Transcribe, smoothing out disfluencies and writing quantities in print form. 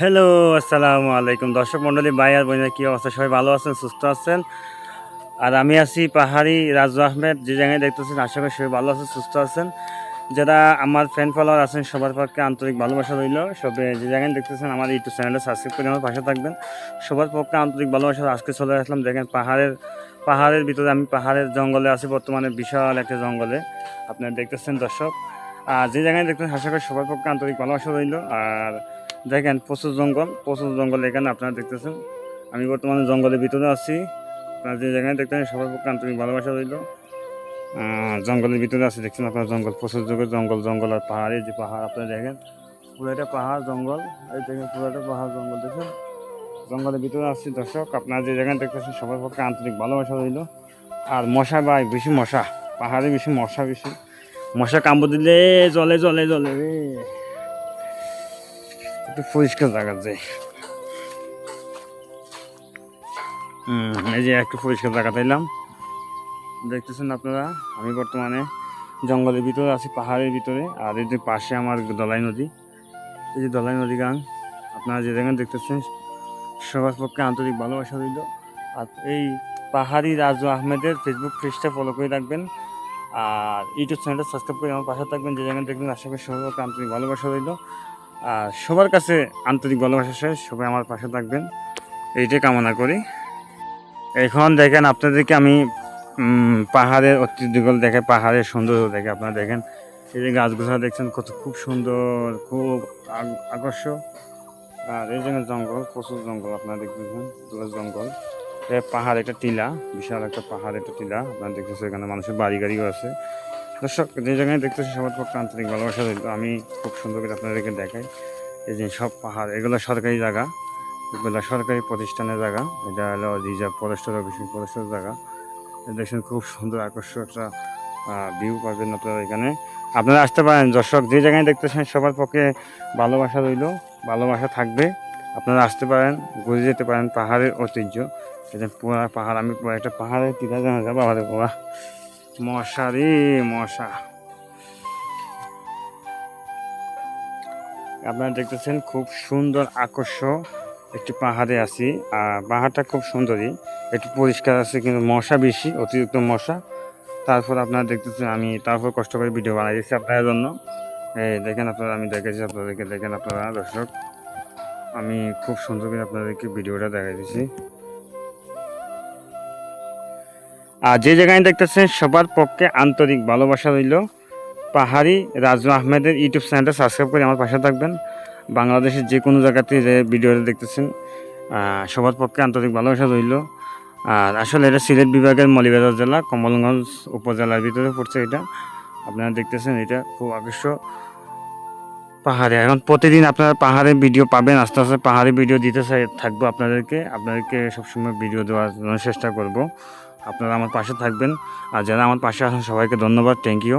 Hello, আসসালামু আলাইকুম দর্শক মণ্ডলী, ভাই আর বোনেরা, কী অবস্থা? সবাই ভালো আছেন, সুস্থ আছেন? আর আমি আছি পাহাড়ি রাজু আহমেদ। যে জায়গায় দেখতেছেন, আশা করি সবাই ভালো আছেন, সুস্থ আছেন। যারা আমার ফ্যান ফলোয়ার আছেন, সবার পক্ষে আন্তরিক ভালোবাসা রইল। সবে যে জায়গায় দেখতেছেন, আমার ইউটিউব চ্যানেলটা সাবস্ক্রাইব করে আমার পাশে থাকবেন। সবার পক্ষে আন্তরিক ভালোবাসা। আজকে চলে আসলাম, দেখেন পাহাড়ের ভিতরে। আমি পাহাড়ের জঙ্গলে আছি বর্তমানে, বিশাল একটা জঙ্গলে আপনারা দেখতেছেন দর্শক। আর যে জায়গায় দেখতেছেন, আশা করি সবার পক্ষে আন্তরিক ভালোবাসা রইল। আর দেখেন, প্রচুর জঙ্গল এখানে আপনারা দেখতেছেন। আমি বর্তমানে জঙ্গলের ভিতরে আছি। আপনারা যে জায়গায় দেখতেছেন, সবার পক্ষে আন্তরিক ভালোবাসা রইল। জঙ্গলের ভিতরে আছে, দেখছেন আপনার জঙ্গল, প্রচুর যুগের জঙ্গল আর পাহাড়। এই যে পাহাড় আপনারা দেখেন, পুরোটা পাহাড় জঙ্গল। এই দেখেন, পুরোটা পাহাড় জঙ্গল দেখেন। জঙ্গলের ভিতরে আসছি দর্শক। আপনারা যে জায়গায় দেখতেছেন, সবার পক্ষে আন্তরিক ভালোবাসা রইল। আর মশা ভাই, বেশি মশা, পাহাড়ে বেশি মশা কামড় দিলে জলে রে। একটু পরিষ্কার জায়গা যায়। এই যে একটু পরিষ্কার জায়গা পাইলাম, দেখতেছেন আপনারা। আমি বর্তমানে জঙ্গলের ভিতরে আছি, পাহাড়ের ভিতরে। আর এই যে পাশে আমার দলাই নদী, এই যে দলাই নদী গান। আপনারা যে জায়গায় দেখতেছেন, সবার পক্ষে আন্তরিক ভালোবাসা রইল। আর এই পাহাড়ি রাজু আহমেদের ফেসবুক পেজটা ফলো করে রাখবেন। আর ইউটিউব চ্যানেলটা সাবস্ক্রাইব করে আমার পাশে থাকবেন। যে জায়গায় দেখবেন, আশা করি সবার পক্ষে আন্তরিক ভালোবাসা রইল। আর সবার কাছে আন্তরিক ভালোবাসা শেষ, সবাই আমার পাশে থাকবেন, এইটাই কামনা করি। এখন দেখেন আপনাদেরকে আমি পাহাড়ের ঐতিহ্যগুলো দেখে, পাহাড়ের সৌন্দর্য দেখে। আপনারা দেখেন, এই যে গাছগুলো দেখছেন, কত খুব সুন্দর, খুব আকর্ষক। আর এই জায়গায় জঙ্গল, প্রচুর জঙ্গল আপনারা দেখতেছেন, জঙ্গল। পাহাড়, একটা টিলা, বিশাল একটা পাহাড়, একটা টিলা আপনারা দেখতেছেন। এখানে মানুষের বাড়ি গাড়িও আছে দর্শক। যে জায়গায় দেখতেছি, সবার পক্ষে আন্তরিক ভালোবাসা রইল। আমি খুব সুন্দর করে আপনাদেরকে দেখাই। এই যে সব পাহাড়, এগুলো সরকারি জায়গা, এগুলো সরকারি প্রতিষ্ঠানের জায়গা। এটা হলো রিজার্ভ ফরেস্টের অফিসের ফরেস্টের জায়গা। দেখছেন, খুব সুন্দর আকর্ষক একটা ভিউ পাবেন আপনারা এখানে। আপনারা আসতে পারেন দর্শক। যে জায়গায় দেখতেছেন, সবার পক্ষে ভালোবাসা রইল, ভালোবাসা থাকবে। আপনারা আসতে পারেন, ঘুরে যেতে পারেন। পাহাড়ের ঐতিহ্য, এটা পুরো পাহাড়। আমি একটা পাহাড়ের টিলা জানা যাবো। আমাদের বাবা মশা রে, মশা। আপনারা দেখতেছেন, খুব সুন্দর আকর্ষক একটি পাহাড়ে আছি। আর পাহাড়টা খুব সুন্দরই, একটু পরিষ্কার আছে, কিন্তু মশা বেশি, অতিরিক্ত মশা। তারপর আপনারা দেখতেছেন, আমি তারপর কষ্ট করে ভিডিও বানাইছি আপনাদের জন্য। এই দেখেন আপনারা, আমি দেখেছি আপনাদেরকে, দেখেন আপনারা দর্শক, আমি খুব সুন্দর করে আপনাদেরকে ভিডিওটা দেখাইতেছি। আর যে জায়গায় দেখতেছেন, সবার পক্ষে আন্তরিক ভালোবাসা রইল। পাহাড়ি রাজু আহমেদের ইউটিউব চ্যানেলটা সাবস্ক্রাইব করে আমার পাশে থাকবেন। বাংলাদেশের যে কোনো জায়গাতে যে ভিডিওটা দেখতেছেন, সবার পক্ষে আন্তরিক ভালোবাসা রইল। আর আসলে এটা সিলেট বিভাগের মৌলভীবাজার জেলা, কমলগঞ্জ উপজেলার ভিতরে পড়ছে এটা। আপনারা দেখতেছেন, এটা খুব আকর্ষক পাহাড়ে। এখন প্রতিদিন আপনারা পাহাড়ের ভিডিও পাবেন, আস্তে আস্তে পাহাড়ি ভিডিও দিতে থাকবো আপনাদেরকে সবসময় ভিডিও দেওয়ার জন্য চেষ্টা করব। আপনারা আমার পাশে থাকবেন। আর যারা আমার পাশে আছেন, সবাইকে ধন্যবাদ, থ্যাংক ইউ।